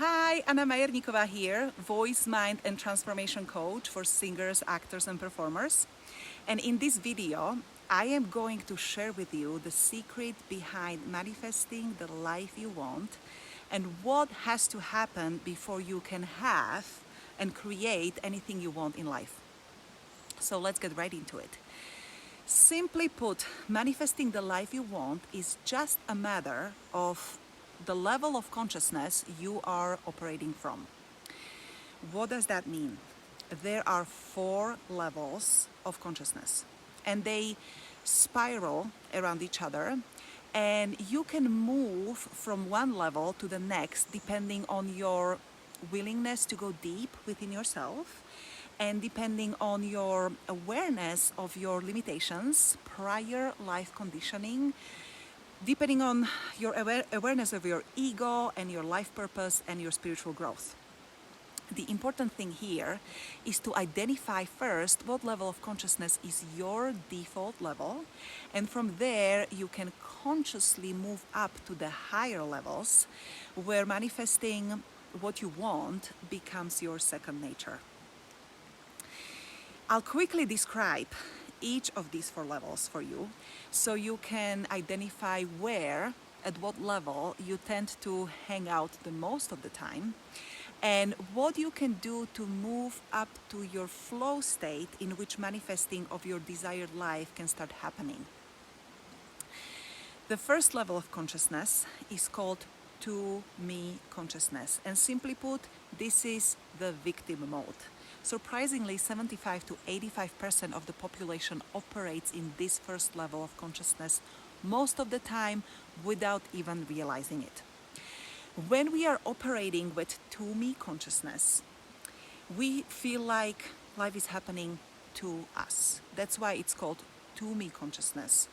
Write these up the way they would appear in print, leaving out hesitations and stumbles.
Hi, Anna Majernikova here, voice, mind and transformation coach for singers, actors and performers. And in this video, I am going to share with you the secret behind manifesting the life you want and what has to happen before you can have and create anything you want in life. So let's get right into it. Simply put, manifesting the life you want is just a matter of the level of consciousness you are operating from. What does that mean? There are 4 levels of consciousness and they spiral around each other, and you can move from one level to the next depending on your willingness to go deep within yourself and depending on your awareness of your limitations, prior life conditioning, depending on your awareness of your ego and your life purpose and your spiritual growth. The important thing here is to identify first what level of consciousness is your default level, and from there you can consciously move up to the higher levels where manifesting what you want becomes your second nature. I'll quickly describe each of these 4 levels for you so you can identify where, at what level you tend to hang out the most of the time and what you can do to move up to your flow state in which manifesting of your desired life can start happening. The first level of consciousness is called to me consciousness, and simply put, this is the victim mode. Surprisingly, 75 to 85% of the population operates in this first level of consciousness most of the time without even realizing it. When we are operating with to me consciousness, we feel like life is happening to us. That's why it's called to me consciousness,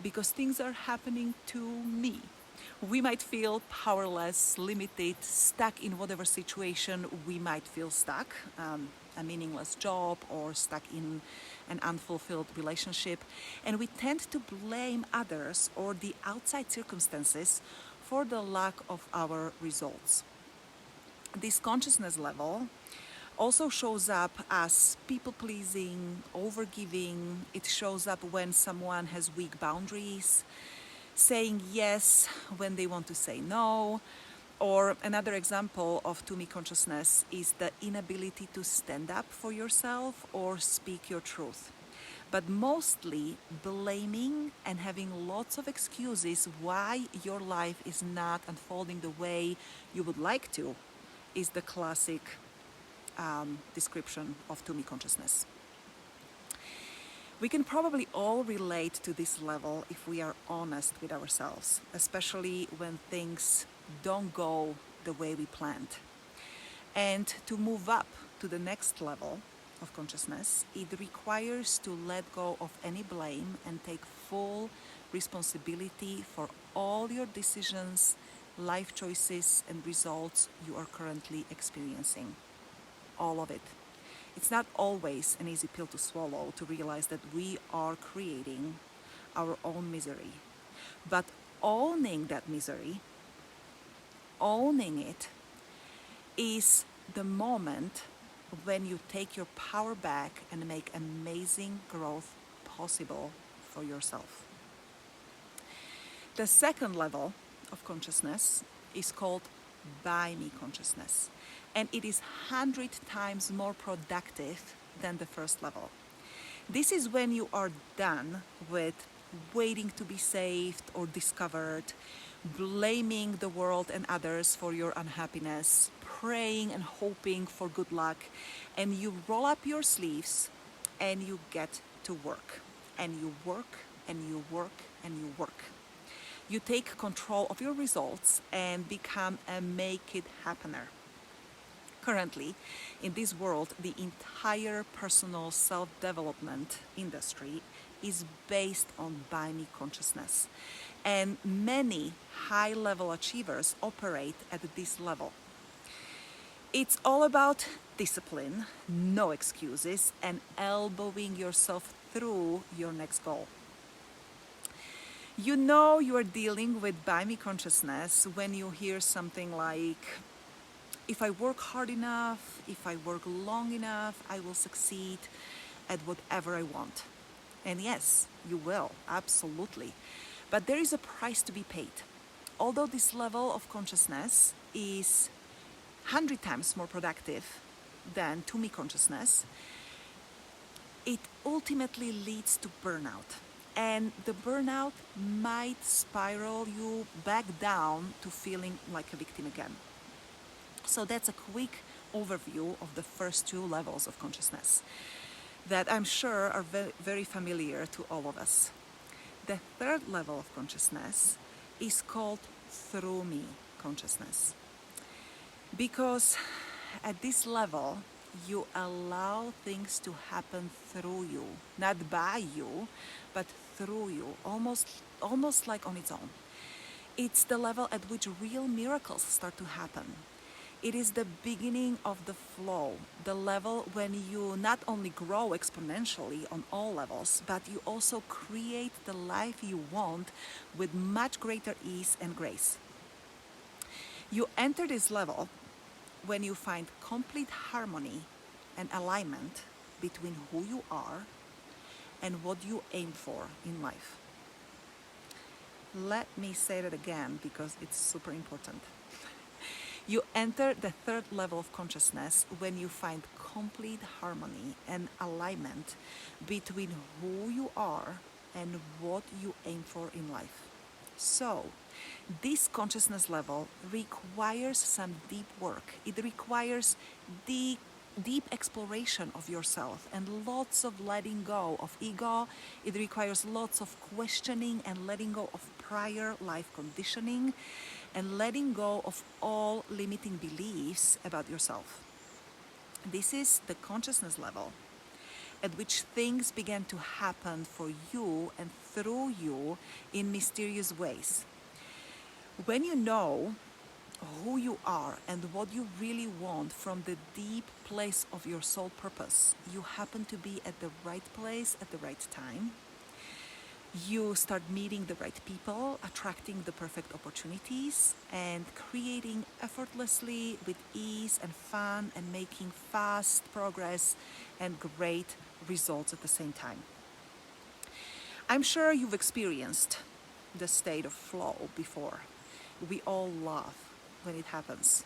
because things are happening to me. We might feel powerless, limited, stuck in whatever situation we might feel stuck, a meaningless job or stuck in an unfulfilled relationship. And we tend to blame others or the outside circumstances for the lack of our results. This consciousness level also shows up as people-pleasing, overgiving. It shows up when someone has weak boundaries, saying yes when they want to say no. Or another example of to me consciousness is the inability to stand up for yourself or speak your truth. But mostly blaming and having lots of excuses why your life is not unfolding the way you would like to is the classic description of to me consciousness. We can probably all relate to this level if we are honest with ourselves, especially when things don't go the way we planned. And to move up to the next level of consciousness, it requires to let go of any blame and take full responsibility for all your decisions, life choices and results you are currently experiencing. All of it. It's not always an easy pill to swallow to realize that we are creating our own misery. But owning that misery, owning it, is the moment when you take your power back and make amazing growth possible for yourself. The second level of consciousness is called by me consciousness, and it is 100 times more productive than the first level. This is when you are done with waiting to be saved or discovered, blaming the world and others for your unhappiness, praying and hoping for good luck, and you roll up your sleeves and you get to work. And you work and you work and you work. You take control of your results and become a make it happener. Currently, in this world, the entire personal self-development industry is based on by me consciousness. And many high-level achievers operate at this level. It's all about discipline, no excuses, and elbowing yourself through your next goal. You know you are dealing with by me consciousness when you hear something like, if I work hard enough, if I work long enough, I will succeed at whatever I want. And yes, you will, absolutely. But there is a price to be paid. Although this level of consciousness is 100 times more productive than to me consciousness, it ultimately leads to burnout. And the burnout might spiral you back down to feeling like a victim again. So that's a quick overview of the first two levels of consciousness that I'm sure are very familiar to all of us. The third level of consciousness is called through me consciousness. Because at this level, you allow things to happen through you, not by you, but through you, almost like on its own. It's the level at which real miracles start to happen. It is the beginning of the flow, the level when you not only grow exponentially on all levels, but you also create the life you want with much greater ease and grace. You enter this level when you find complete harmony and alignment between who you are and what you aim for in life. Let me say that again because it's super important. You enter the third level of consciousness when you find complete harmony and alignment between who you are and what you aim for in life. So, this consciousness level requires some deep work. It requires deep exploration of yourself and lots of letting go of ego. It requires lots of questioning and letting go of prior life conditioning and letting go of all limiting beliefs about yourself. This is the consciousness level at which things begin to happen for you and through you in mysterious ways. When you know who you are and what you really want from the deep place of your soul purpose, you happen to be at the right place at the right time. You start meeting the right people, attracting the perfect opportunities, and creating effortlessly with ease and fun and making fast progress and great results at the same time. I'm sure you've experienced the state of flow before. We all love when it happens.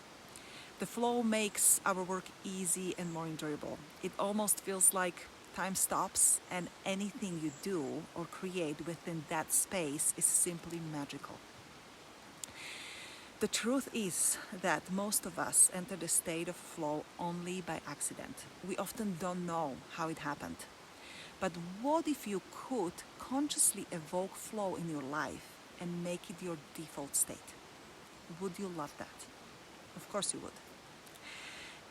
The flow makes our work easy and more enjoyable. It almost feels like time stops and anything you do or create within that space is simply magical. The truth is that most of us enter the state of flow only by accident. We often don't know how it happened. But what if you could consciously evoke flow in your life and make it your default state? Would you love that? Of course you would.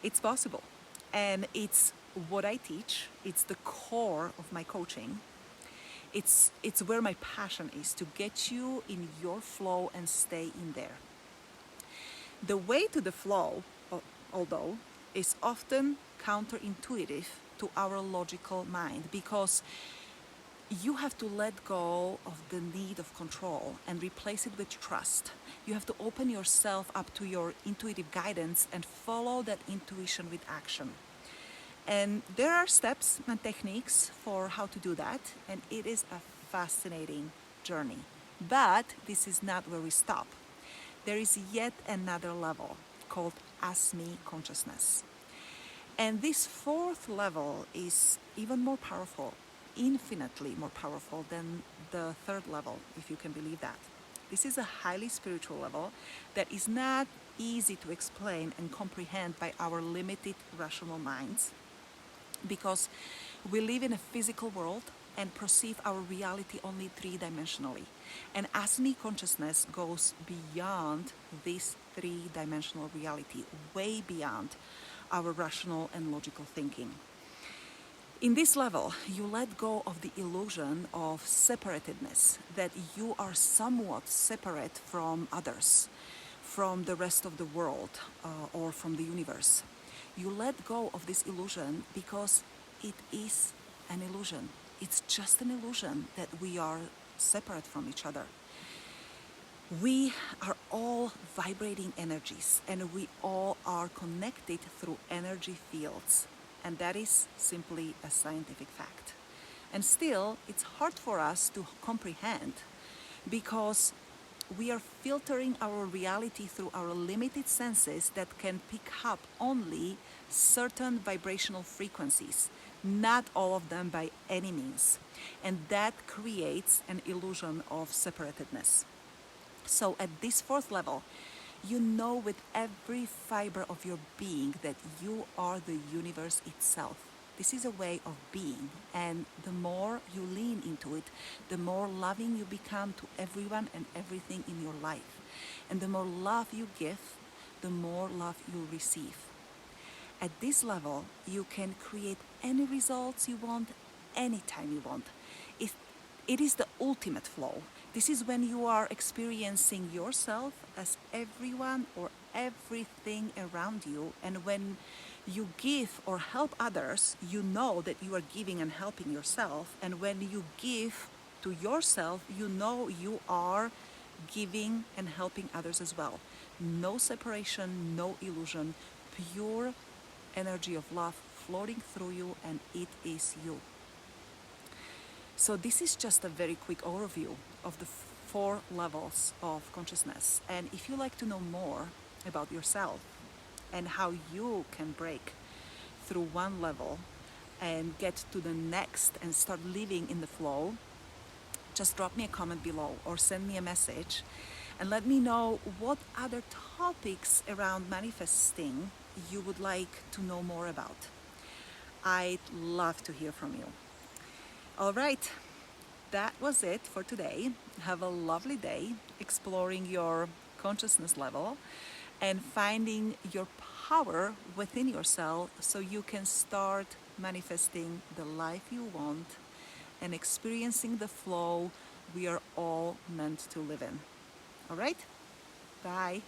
It's possible. And it's what I teach. It's the core of my coaching. It's where my passion is, to get you in your flow and stay in there. The way to the flow, although, is often counterintuitive to our logical mind, because you have to let go of the need of control and replace it with trust. You have to open yourself up to your intuitive guidance and follow that intuition with action. And there are steps and techniques for how to do that, and it is a fascinating journey. But this is not where we stop. There is yet another level called AGMA consciousness. And this fourth level is even more powerful, infinitely more powerful than the third level, if you can believe that. This is a highly spiritual level that is not easy to explain and comprehend by our limited rational minds, because we live in a physical world and perceive our reality only three-dimensionally. And AGMA consciousness goes beyond this three-dimensional reality, way beyond our rational and logical thinking. In this level, you let go of the illusion of separatedness, that you are somewhat separate from others, from the rest of the world, or from the universe. You let go of this illusion because it is an illusion. It's just an illusion that we are separate from each other. We are all vibrating energies, and we all are connected through energy fields. And that is simply a scientific fact. And still, it's hard for us to comprehend because we are filtering our reality through our limited senses that can pick up only certain vibrational frequencies, not all of them by any means. And that creates an illusion of separatedness. So at this fourth level, you know with every fiber of your being that you are the universe itself. This is a way of being, and the more you lean into it, the more loving you become to everyone and everything in your life. And the more love you give, the more love you receive. At this level, you can create any results you want, anytime you want. It is the ultimate flow. This is when you are experiencing yourself as everyone or everything around you, and when you give or help others, you know that you are giving and helping yourself, and when you give to yourself, you know you are giving and helping others as well. No separation, no illusion, pure energy of love floating through you, and it is you. So this is just a very quick overview of the 4 levels of consciousness. And if you like to know more about yourself and how you can break through one level and get to the next and start living in the flow, just drop me a comment below or send me a message and let me know what other topics around manifesting you would like to know more about. I'd love to hear from you. All right, that was it for today. Have a lovely day exploring your consciousness level and finding your power within yourself so you can start manifesting the life you want and experiencing the flow we are all meant to live in. All right, bye.